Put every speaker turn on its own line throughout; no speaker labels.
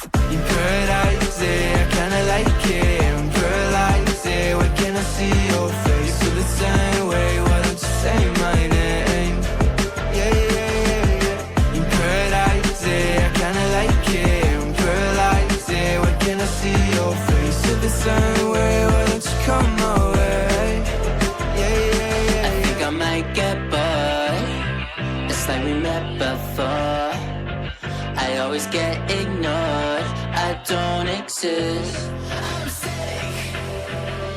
You paradise it, I kinda like it. I'm paralyzed it, why can't I see your face? Feel the same way, why don't you say my name? Yeah, yeah, yeah, yeah. You paradise it, I kinda like it. I'm paralyzed it, why can't I see your face? Feel the same way, why don't you come my way? Yeah, yeah, yeah.
I think I might get bored. It's like we met before. I always get ignored, I don't exist. I'm sick.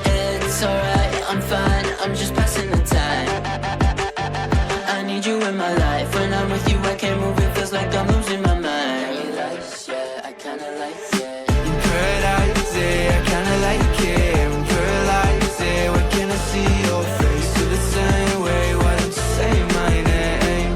It's alright, I'm fine, I'm just passing the time. I need you in my life. When I'm with you I can't move, it feels like I'm losing my mind. Yeah, I kinda like it.
You paradise it, I kinda like it. I'm paralyzed it, why can't I see your face? Feel the same way, why don't you say my name?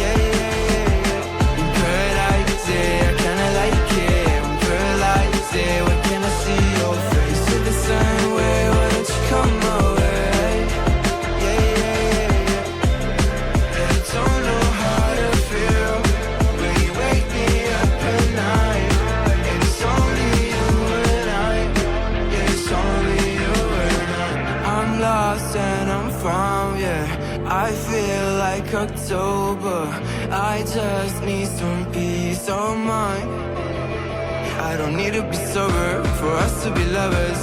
Yeah, yeah, yeah, yeah. You paradise it, I kinda like it. I'm paralyzed it, why can't I see your face? Feel the same way, why don't you come my way? Yeah, yeah, yeah, yeah. I don't know how to feel when you wake me up at night. And it's only you and I. Yeah, it's only you and I. I'm lost and I'm found, yeah. I feel like October. I just need some peace of mind. I don't need to be sober for us to be lovers.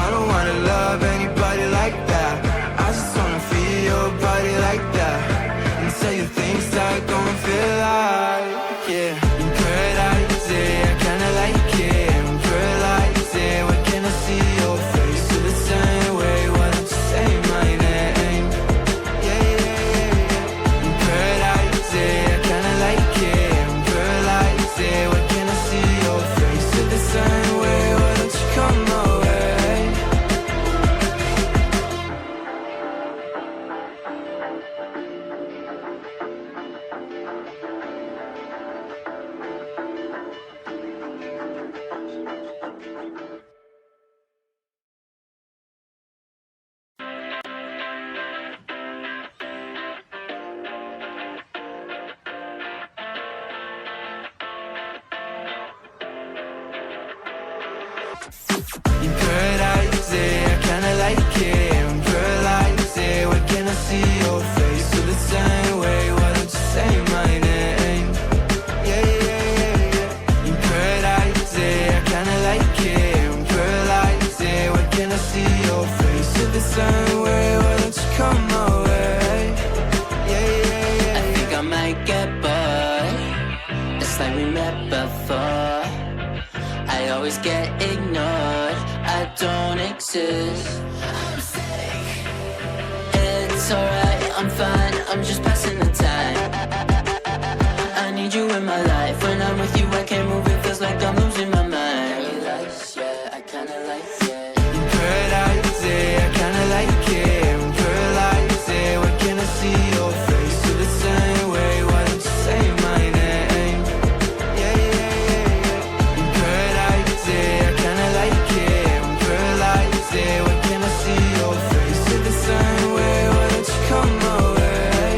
I don't wanna love anybody like that. I just wanna feel your body like that. And tell you things that don't feel like, yeah. You paradise it, I kinda like it. I'm paralyzed it, why can't I see your face? Feel the same way, why don't you say my name? Yeah, yeah, yeah, yeah. You paradise it, I kinda like it. I'm paralyzed it, why can't I see your face? Feel the same way, why don't you come my way? You paradise it, I kinda like it. I'm paralyzed it, why can't I see your face? Feel the same way, why don't you say my name? Yeah, yeah, yeah, yeah. You paradise it, I kinda like it. I'm paralyzed it, why can't I see your face? Feel the same way, why don't you come my way? Yeah, yeah, yeah.
I think I might get bored. It's like we met before. I always get ignored, I don't exist. I'm sick. It's alright, I'm fine, I'm just passing the time. I need you in my life. When I'm with you I can't move, it feels like I'm losing my mind. Yeah, I kinda like it.
You paradise it, I kinda like it. I'm paralyzed it, why can't I see your face? Feel the same way, why don't you say my name? Yeah, yeah, yeah, yeah. You paradise it, I kinda like it. I'm paralyzed it, why can't I see your face? Feel the same way, why don't you come my way?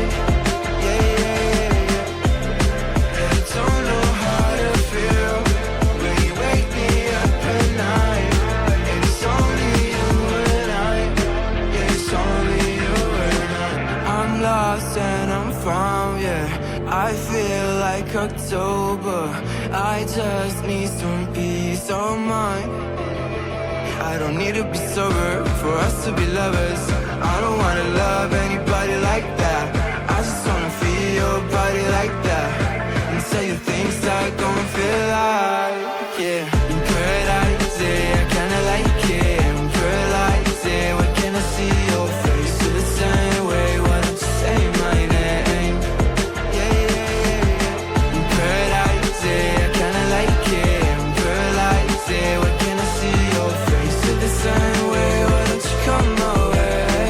Yeah, yeah, yeah, yeah. I don't know how to feel when you wake me up at night. And it's only you and I. Yeah, it's only you and I. I'm lost and I'm found, yeah. I feel like October. I just need some peace of mind. I don't need to be sober for us to be lovers. I don't wanna love anybody like that. I just wanna feel your body like that. And tell you things that don't feel like, yeah. You paradise it, I kinda like it. I'm paralyzed it, why can't I see your face? Feel the same way, why don't you say my name? Yeah, yeah, yeah, yeah. You paradise it, I kinda like it. I'm paralyzed it, why can't I see your face? Feel the same way, why don't you come my way?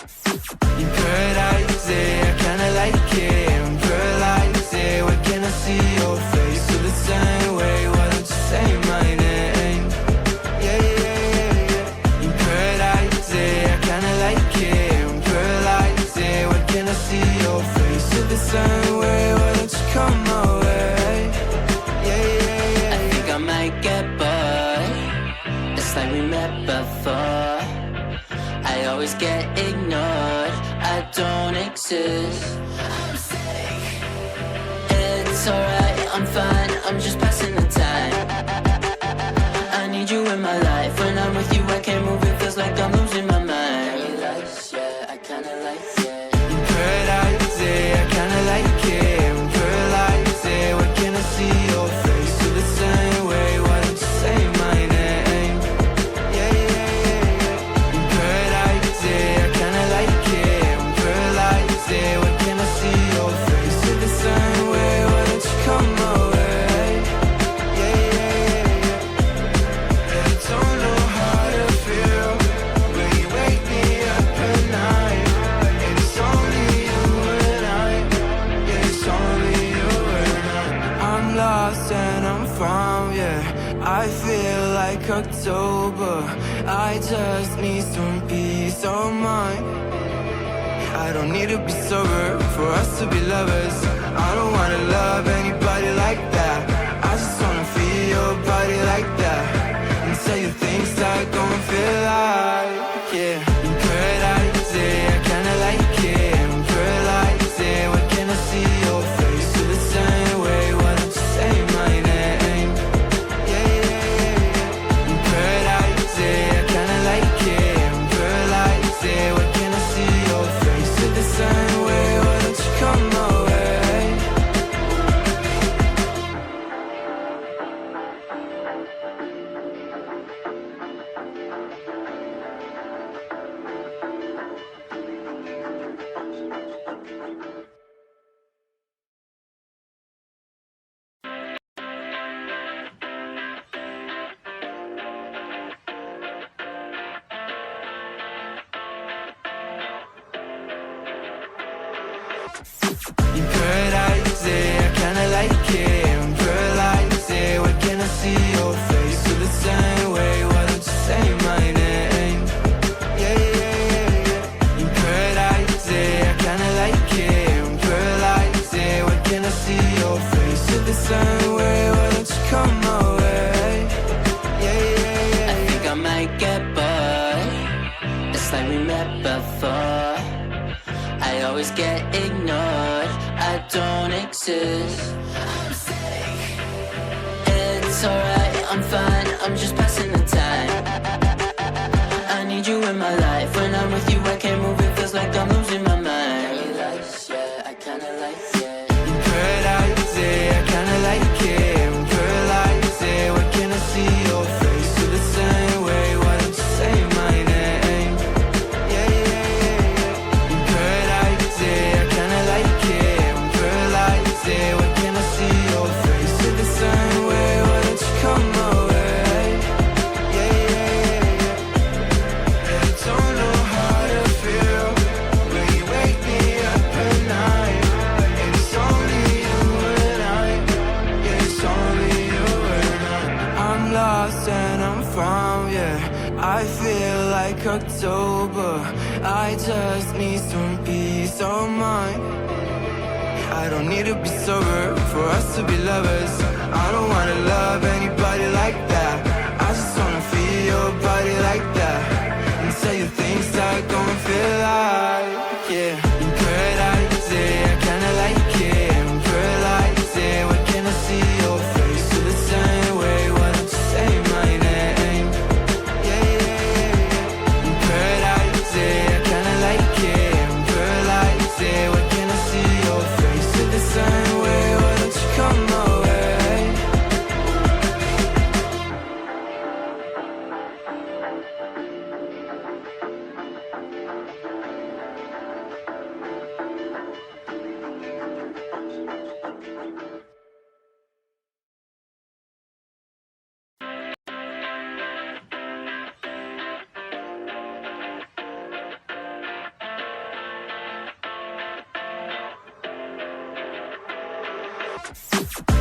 You paradise it, I kinda like it. I'm paralyzed it, when can I see your face? Feel the same way, why don't you say my name? Yeah, yeah, yeah, yeah. You paradise it, I kinda like it. I'm paralyzed it, when can I see your face? Feel the same way, why don't you come my way? Yeah, yeah, yeah.
I think I might get bored. It's like we met before. I always get ignored. I don't exist. I'm sick. It's alright, I'm fine. I'm just passing the time. I need you in my life. When I'm with you, I can't move. It feels like I'm losing my mind. Yeah, I kinda like it.
You paradise it, I kinda like it. I'm paralyzed it, when can I see your face? Feel the same way, why don't you say my name? Yeah, yeah, yeah, yeah. You paradise it, I kinda like it. I'm paralyzed it, when can I see your face? Feel the same way, why don't you come my way? Yeah, yeah, yeah, yeah. I don't know how to feel when you wake me up at night. And it's only you and I. Yeah, it's only you and I. I'm lost and I'm found, yeah. I feel like October. I just need some peace of mind. I don't need to be sober for us to be lovers. I don't wanna love anybody like that. I just wanna feel your body like that. And tell you things that don't feel like, yeah. You paradise it, I kinda like it. I'm paralyzed it, when can I see your face? Feel the same way, why don't you say my name? Yeah, yeah, yeah, yeah. You paradise it, I kinda like it. I'm paralyzed it, when can I see your face? Feel the same way, why don't you come my way? You paradise it, I kinda like it. I'm paralyzed it, when can I see your face? Feel the same way, why don't you say my name? Yeah, yeah, yeah, yeah. You paradise it, I kinda like it. I'm paralyzed it, when can I see your face? Feel the same way, why don't you come my way? Yeah, yeah, yeah,
I
yeah.
think I might get bored. It's like we met before. I always get ignored. I don't exist. I'm sick. It's alright, I'm fine. I'm just passing the time. I need you in my life. When I'm with you, I can't move. It feels like I'm losing my mind. Yeah, I kinda like it.
You paradise it, I kinda like it. I'm paralyzed it, when can I see your face? Feel the same way, why don't you say my name? Yeah, yeah, yeah, yeah. You paradise it, I kinda like it. I'm paralyzed it, when can I see your face? Feel the same way, why don't you come my way? Yeah, yeah, yeah, yeah. I don't know how to feel when you wake me up at night. And it's only you and I. Yeah, it's only you and I. I'm lost and I'm found, yeah. I feel like October. I just need some peace of mind. I don't need to be sober for us to be lovers. I don't wanna love anybody like that. I just wanna feel your body like that. And tell you things that don't feel like, yeah. You paradise it, I kinda like it. I'm paralyzed it, when can I see your face? Feel the same way, why don't you say my name? Yeah, yeah, yeah, yeah. You paradise it, I kinda like it. I'm paralyzed it, when can I see your face? Feel the same way, why don't you come my way?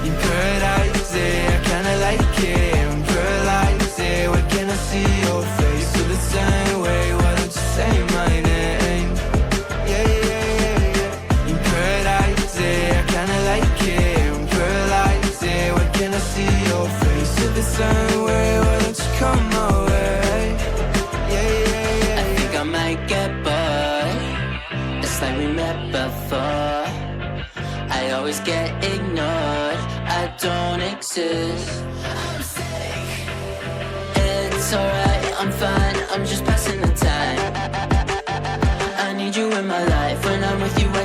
In paradise, yeah, I kinda like it. I'm paralyzed, yeah, when can I see your face? Feel the same way, why don't you say my name? Yeah, yeah, yeah, yeah. In paradise, yeah, I kinda like it. I'm paralyzed, yeah, when can I see your face? Feel the same way, why don't you come my way? Yeah, yeah, yeah.
I think I might get bored. It's like we met before. I always get ignored. I don't exist. I'm sick. It's alright, I'm fine. I'm just passing the